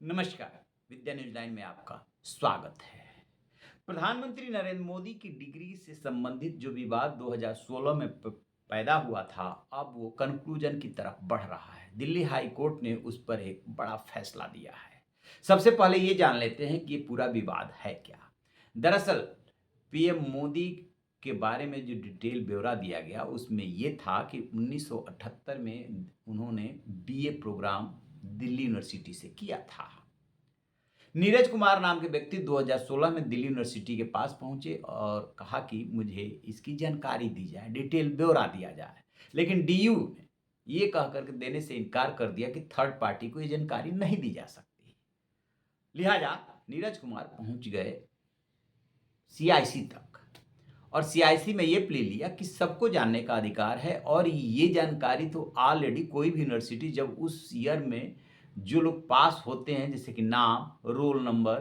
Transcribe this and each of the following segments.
नमस्कार। विद्या न्यूज 9 में आपका स्वागत है। प्रधानमंत्री नरेंद्र मोदी की डिग्री से संबंधित जो विवाद 2016 में पैदा हुआ था, अब वो कंक्लूजन की तरफ बढ़ रहा है। दिल्ली हाई कोर्ट ने उस पर एक बड़ा फैसला दिया है। सबसे पहले ये जान लेते हैं कि ये पूरा विवाद है क्या। दरअसल पीएम मोदी के बारे में जो डिटेल ब्यौरा दिया गया उसमें ये था कि 1978 में उन्होंने बीए प्रोग्राम दिल्ली यूनिवर्सिटी से किया था। नीरज कुमार नाम के व्यक्ति 2016 में दिल्ली यूनिवर्सिटी के पास पहुंचे और कहा कि मुझे इसकी जानकारी दी जाए, डिटेल ब्यौरा दिया जाए। लेकिन डीयू ने ये कह करके देने से इनकार कर दिया कि थर्ड पार्टी को ये जानकारी नहीं दी जा सकती। लिहाजा नीरज कुमार पहुंच गए सीआईसी तक और सीआईसी में ये प्ले लिया कि सबको जानने का अधिकार है और ये जानकारी तो ऑलरेडी कोई भी यूनिवर्सिटी जब उस ईयर में जो लोग पास होते हैं, जैसे कि नाम, रोल नंबर,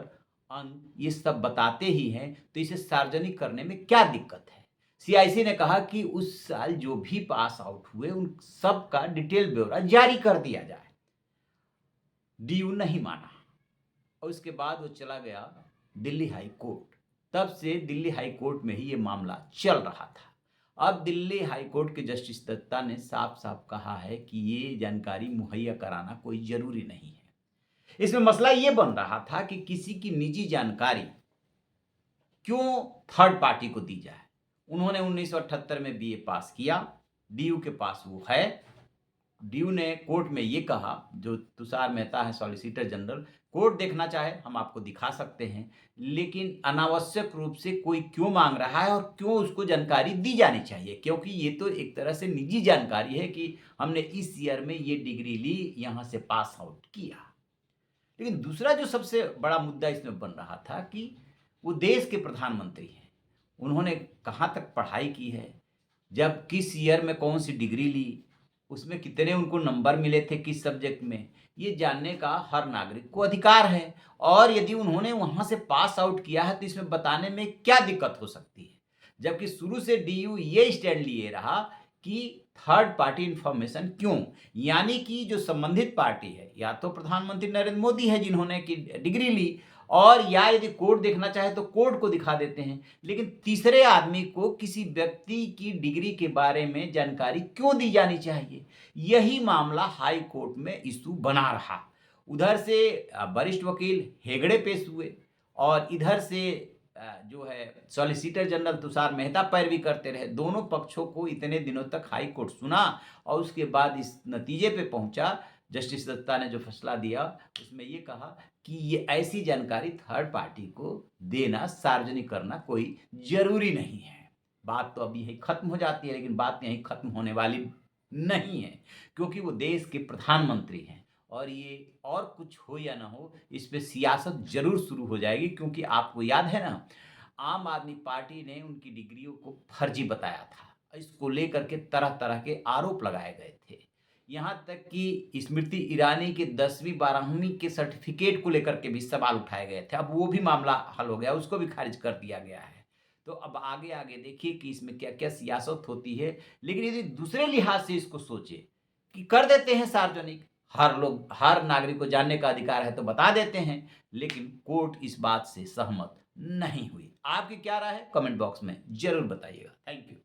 अंक, ये सब बताते ही हैं, तो इसे सार्वजनिक करने में क्या दिक्कत है। सीआईसी ने कहा कि उस साल जो भी पास आउट हुए उन सब का डिटेल ब्यौरा जारी कर दिया जाए। डीयू नहीं माना और उसके बाद वो चला गया दिल्ली हाई कोर्ट। तब से दिल्ली हाई कोर्ट में ही ये मामला चल रहा था। अब दिल्ली हाई कोर्ट के जस्टिस दत्ता ने साफ साफ कहा है कि ये जानकारी मुहैया कराना कोई जरूरी नहीं है। इसमें मसला ये बन रहा था कि किसी की निजी जानकारी क्यों थर्ड पार्टी को दी जाए। उन्होंने 1978 में बीए पास किया, डीयू के पास वो है। डीयू ने कोर्ट में ये कहा, जो तुषार मेहता है सॉलिसिटर जनरल, कोर्ट देखना चाहे हम आपको दिखा सकते हैं, लेकिन अनावश्यक रूप से कोई क्यों मांग रहा है और क्यों उसको जानकारी दी जानी चाहिए, क्योंकि ये तो एक तरह से निजी जानकारी है कि हमने इस ईयर में ये डिग्री ली, यहाँ से पास आउट किया। लेकिन दूसरा जो सबसे बड़ा मुद्दा इसमें बन रहा था कि वो देश के प्रधानमंत्री हैं, उन्होंने कहाँ तक पढ़ाई की है, जब किस ईयर में कौन सी डिग्री ली, उसमें कितने उनको नंबर मिले थे किस सब्जेक्ट में, ये जानने का हर नागरिक को अधिकार है। और यदि उन्होंने वहाँ से पास आउट किया है तो इसमें बताने में क्या दिक्कत हो सकती है। जबकि शुरू से डीयू ये स्टैंड लिए रहा कि थर्ड पार्टी इंफॉर्मेशन क्यों, यानी कि जो संबंधित पार्टी है या तो प्रधानमंत्री नरेंद्र मोदी है जिन्होंने की डिग्री ली, और या यदि कोर्ट देखना चाहे तो कोर्ट को दिखा देते हैं, लेकिन तीसरे आदमी को किसी व्यक्ति की डिग्री के बारे में जानकारी क्यों दी जानी चाहिए। यही मामला हाई कोर्ट में इशू बना रहा। उधर से वरिष्ठ वकील हेगड़े पेश हुए और इधर से जो है सॉलिसिटर जनरल तुषार मेहता पैरवी करते रहे। दोनों पक्षों को इतने दिनों तक हाई कोर्ट सुना और उसके बाद इस नतीजे पे पहुंचा। जस्टिस दत्ता ने जो फैसला दिया उसमें ये कहा कि ये ऐसी जानकारी थर्ड पार्टी को देना, सार्वजनिक करना कोई जरूरी नहीं है। बात तो अभी यही खत्म हो जाती है, लेकिन बात यही खत्म होने वाली नहीं है, क्योंकि वो देश के प्रधानमंत्री हैं और ये और कुछ हो या ना हो, इस पे सियासत जरूर शुरू हो जाएगी। क्योंकि आपको याद है ना, आम आदमी पार्टी ने उनकी डिग्रियों को फर्जी बताया था। इसको लेकर के तरह तरह के आरोप लगाए गए थे। यहाँ तक कि स्मृति ईरानी के 10वीं 12वीं के सर्टिफिकेट को लेकर के भी सवाल उठाए गए थे। अब वो भी मामला हल हो गया, उसको भी खारिज कर दिया गया है। तो अब आगे आगे देखिए कि इसमें क्या क्या सियासत होती है। लेकिन यदि दूसरे लिहाज से इसको सोचे कि कर देते हैं सार्वजनिक, हर नागरिक को जानने का अधिकार है तो बता देते हैं, लेकिन कोर्ट इस बात से सहमत नहीं हुई। आपकी क्या राय है, कमेंट बॉक्स में जरूर बताइएगा। Thank you.